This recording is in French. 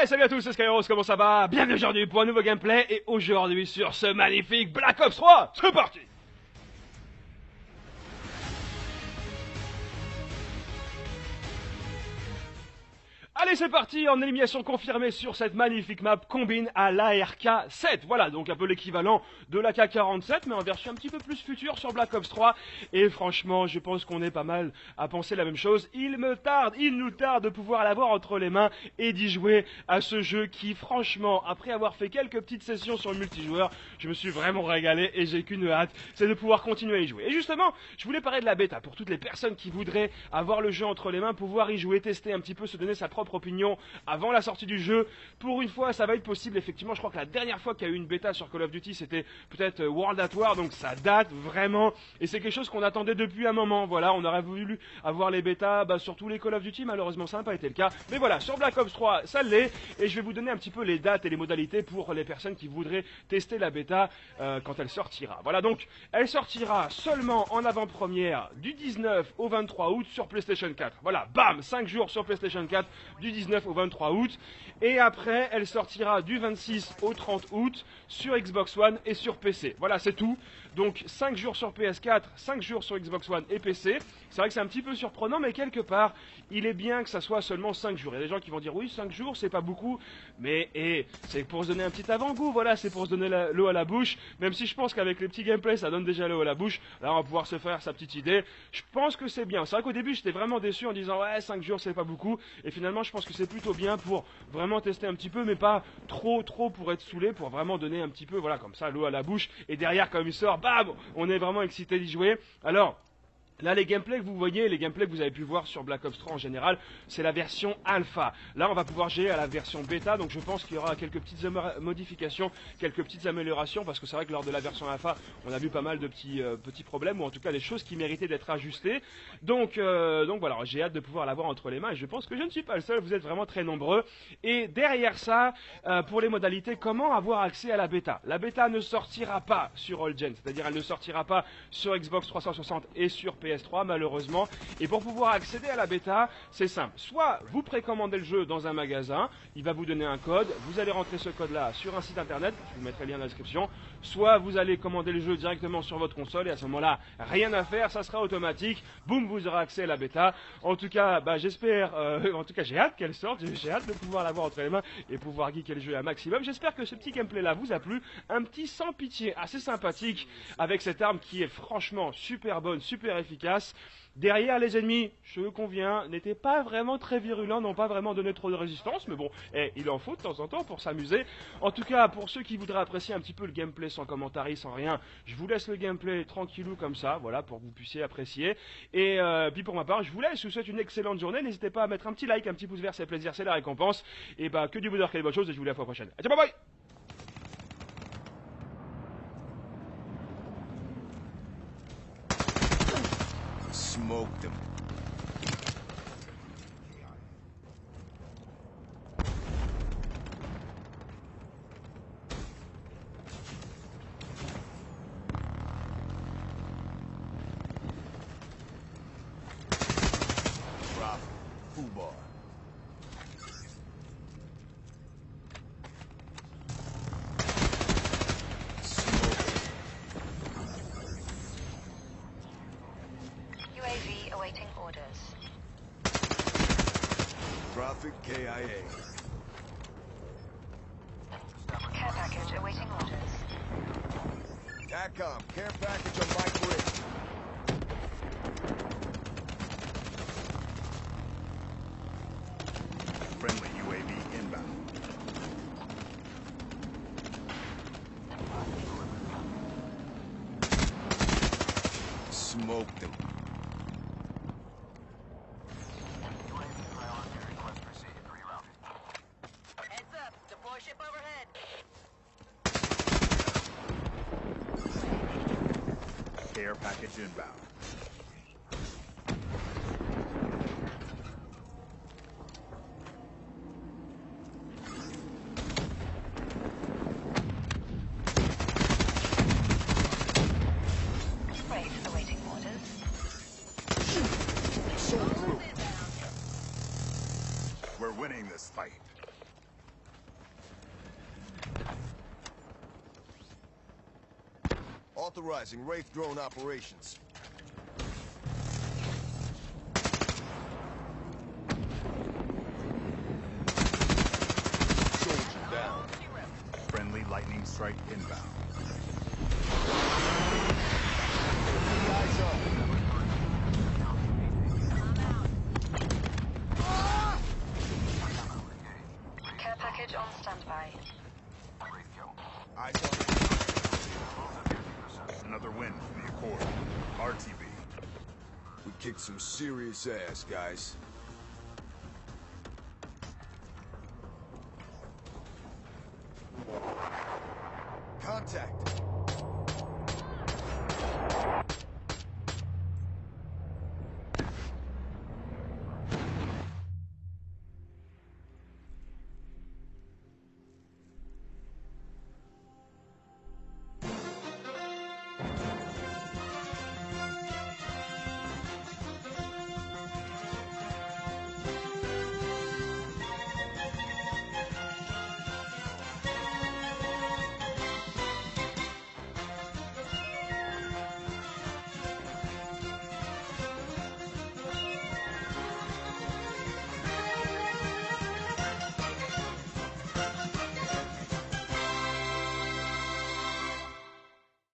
Ouais, salut à tous, c'est Skyros, comment ça va? Bienvenue aujourd'hui pour un nouveau gameplay, et aujourd'hui sur ce magnifique Black Ops 3, c'est parti! Allez, c'est parti, en élimination confirmée sur cette magnifique map combine à l'ARK-7. Voilà, donc un peu l'équivalent de l'AK-47, mais en version un petit peu plus future sur Black Ops 3. Et franchement, je pense qu'on est pas mal à penser la même chose. Il nous tarde de pouvoir l'avoir entre les mains et d'y jouer à ce jeu qui, franchement, après avoir fait quelques petites sessions sur le multijoueur, je me suis vraiment régalé et j'ai qu'une hâte, c'est de pouvoir continuer à y jouer. Et justement, je voulais parler de la bêta pour toutes les personnes qui voudraient avoir le jeu entre les mains, pouvoir y jouer, tester un petit peu, se donner sa propre opinion avant la sortie du jeu. Pour une fois, ça va être possible. Effectivement, je crois que la dernière fois qu'il y a eu une bêta sur Call of Duty, c'était peut-être World at War, donc ça date vraiment. Et c'est quelque chose qu'on attendait depuis un moment. Voilà, on aurait voulu avoir les bêtas sur tous les Call of Duty. Malheureusement, ça n'a pas été le cas. Mais voilà, sur Black Ops 3, ça l'est. Et je vais vous donner un petit peu les dates et les modalités pour les personnes qui voudraient tester la bêta quand elle sortira. Voilà, donc elle sortira seulement en avant-première du 19 au 23 août sur PlayStation 4. Voilà, bam, 5 jours sur PlayStation 4 du 19 au 23 août. Et après, elle sortira du 26 au 30 août sur Xbox One et sur PC. Voilà, c'est tout. Donc 5 jours sur PS4, 5 jours sur Xbox One et PC. C'est vrai que c'est un petit peu surprenant, mais quelque part, il est bien que ça soit seulement 5 jours. Il y a des gens qui vont dire oui, 5 jours, c'est pas beaucoup. Mais c'est pour se donner un petit avant-goût, voilà, c'est pour se donner l'eau à la bouche. Même si je pense qu'avec les petits gameplays, ça donne déjà l'eau à la bouche. Là, on va pouvoir se faire sa petite idée. Je pense que c'est bien. C'est vrai qu'au début, j'étais vraiment déçu en disant ouais, 5 jours, c'est pas beaucoup. Et finalement, je pense que c'est plutôt bien pour vraiment tester un petit peu, mais pas trop pour être saoulé, pour vraiment donner un petit peu, voilà, comme ça, l'eau à la bouche. Et derrière, comme il sort, bam, on est vraiment excité d'y jouer. Alors, là, les gameplays que vous voyez, les gameplays que vous avez pu voir sur Black Ops 3 en général, c'est la version alpha. Là, on va pouvoir gérer à la version bêta, donc je pense qu'il y aura quelques petites modifications, quelques petites améliorations, parce que c'est vrai que lors de la version alpha, on a vu pas mal de petits problèmes, ou en tout cas des choses qui méritaient d'être ajustées. Donc voilà, j'ai hâte de pouvoir l'avoir entre les mains, et je pense que je ne suis pas le seul, vous êtes vraiment très nombreux. Et derrière ça, pour les modalités, comment avoir accès à la bêta? La bêta ne sortira pas sur All Gen, c'est-à-dire elle ne sortira pas sur Xbox 360 et sur PS3 malheureusement. Et pour pouvoir accéder à la bêta, c'est simple. Soit vous précommandez le jeu dans un magasin, il va vous donner un code, vous allez rentrer ce code là sur un site internet, je vous mettrai le lien dans la description. Soit vous allez commander le jeu directement sur votre console, et à ce moment là, rien à faire, ça sera automatique, boum, vous aurez accès à la bêta. En tout cas, j'espère, en tout cas j'ai hâte qu'elle sorte, j'ai hâte de pouvoir l'avoir entre les mains et pouvoir geeker le jeu un maximum. J'espère que ce petit gameplay là vous a plu, un petit sans pitié assez sympathique avec cette arme qui est franchement super bonne, super efficace. Derrière les ennemis, je conviens, n'étaient pas vraiment très virulents, n'ont pas vraiment donné trop de résistance, mais bon, il en faut de temps en temps pour s'amuser. En tout cas, pour ceux qui voudraient apprécier un petit peu le gameplay sans commentaire, sans rien, je vous laisse le gameplay tranquillou comme ça, voilà, pour que vous puissiez apprécier. Et puis pour ma part, je vous laisse, je vous souhaite une excellente journée, n'hésitez pas à mettre un petit like, un petit pouce vert, c'est plaisir, c'est la récompense. Et que du bonheur, quelle bonne chose, et je vous dis à la fois prochaine. Ciao, bye bye. Smoked him. Drop. Foobar. UAV awaiting orders. Traffic KIA. Care package awaiting orders. TACOM, care package on my grid. Friendly UAV inbound. Smoked him. Heads up, deploy ship overhead. Care package inbound. Raid awaiting orders. So through. We're winning this fight. Authorizing Wraith drone operations. Soldier down. Friendly lightning strike inbound. Eyes up. Care package on standby. Eyes up. Another win for the Accord. RTB. We kicked some serious ass, guys.